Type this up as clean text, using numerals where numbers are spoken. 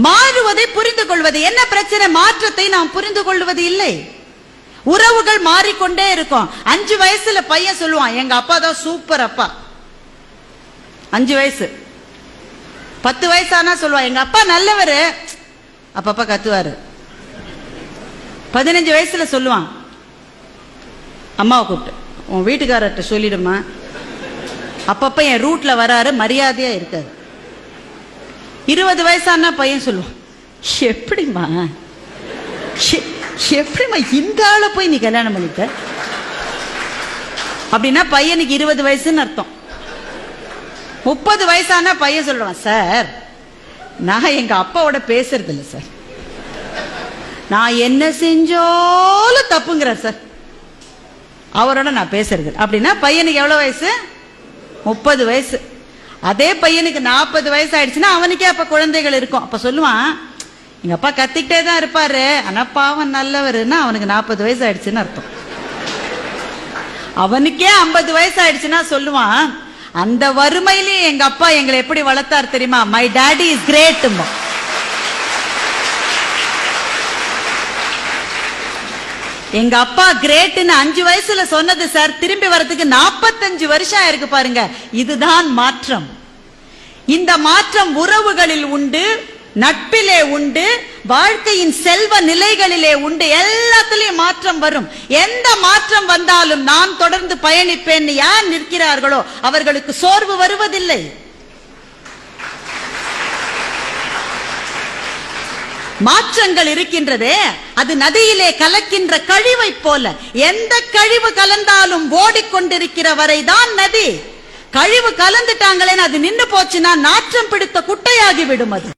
மாறுவதை புரிந்து கொள்வது. என்ன பிரச்சனை? மாற்றத்தை நாம் புரிந்து கொள்வது இல்லை. உறவுகள் மாறிக்கொண்டே இருக்கும். 5 வயசுல பையன் சொல்லுவான், எங்க அப்பா தான் சூப்பர் அப்பா. 5 வயசு. 10 வயசானா சொல்லுவான், எங்க அப்பா நல்லவரு, அப்பப்பா கத்துவாரு. 15 வயசுல சொல்லுவான், அம்மாவை கூப்பிட்டு, உன் வீட்டுக்காரர்கிட்ட சொல்லிடுமா, அப்பப்ப என் ரூட்ல வராரு, மரியாதையா இருக்காரு. 20 வயசானா பையன் சொல்லுவான், எப்படிமா எப்படிமா இந்த ஆளை போய் நீ கல்யாணம் பண்ணிட்ட? அப்படின்னா பையனுக்கு 20 வயசுன்னு அர்த்தம். 30 வயசானா பையன் சொல்றான், சார் நான் எங்க அப்பாவோட பேசுறது இல்லை சார், நான் என்ன செஞ்சாலும் தப்புங்கிறார் சார், அவரோட நான் பேசுறது. அப்படின்னா பையனுக்கு எவ்வளவு வயசு? 30 வயசு. அதே பையனுக்கு 40 வயசு ஆயிடுச்சுன்னா அவனுக்கே அப்ப குழந்தைகள் இருக்கும். அப்ப சொல்லுவான், எங்க அப்பா கத்திக்கிட்டே தான் இருப்பாரு, ஆனா பாவம் நல்லவருன்னா அவனுக்கு 40 வயசு ஆயிடுச்சுன்னு அர்த்தம். அவனுக்கே 50 வயசு ஆயிடுச்சுன்னா சொல்லுவான், அந்த வறுமையிலே எங்க அப்பா எங்களை எப்படி வளர்த்தார் தெரியுமா, மை டாடி இஸ் கிரேட். எங்க அப்பா கிரேட்னு 5 வயசுல சொன்னது சார், திரும்பி வரதுக்கு 45 வருஷம் ஆயிருக்கு பாருங்க. இதுதான் மாற்றம். இந்த மாற்றம் உறவுகளில் உண்டு, நட்பிலே உண்டு, வாழ்க்கையின் செல்வ நிலைகளிலே உண்டு. எல்லாத்திலையும் மாற்றம் வரும். எந்த மாற்றம் வந்தாலும் நான் தொடர்ந்து பயணிப்பேன் யார் நிற்கிறார்களோ அவர்களுக்கு சோர்வு வருவதில்லை. மாற்றங்கள் இருக்கின்றதே, அது நதியிலே கலக்கின்ற கழிவை போல. எந்த கழிவு கலந்தாலும் ஓடிக்கொண்டிருக்கிற வரைதான் நதி. கழிவு கலந்துட்டாங்களேன்னு அது நின்று போச்சுன்னா நாற்றம் பிடித்த குட்டையாகி விடும் அது.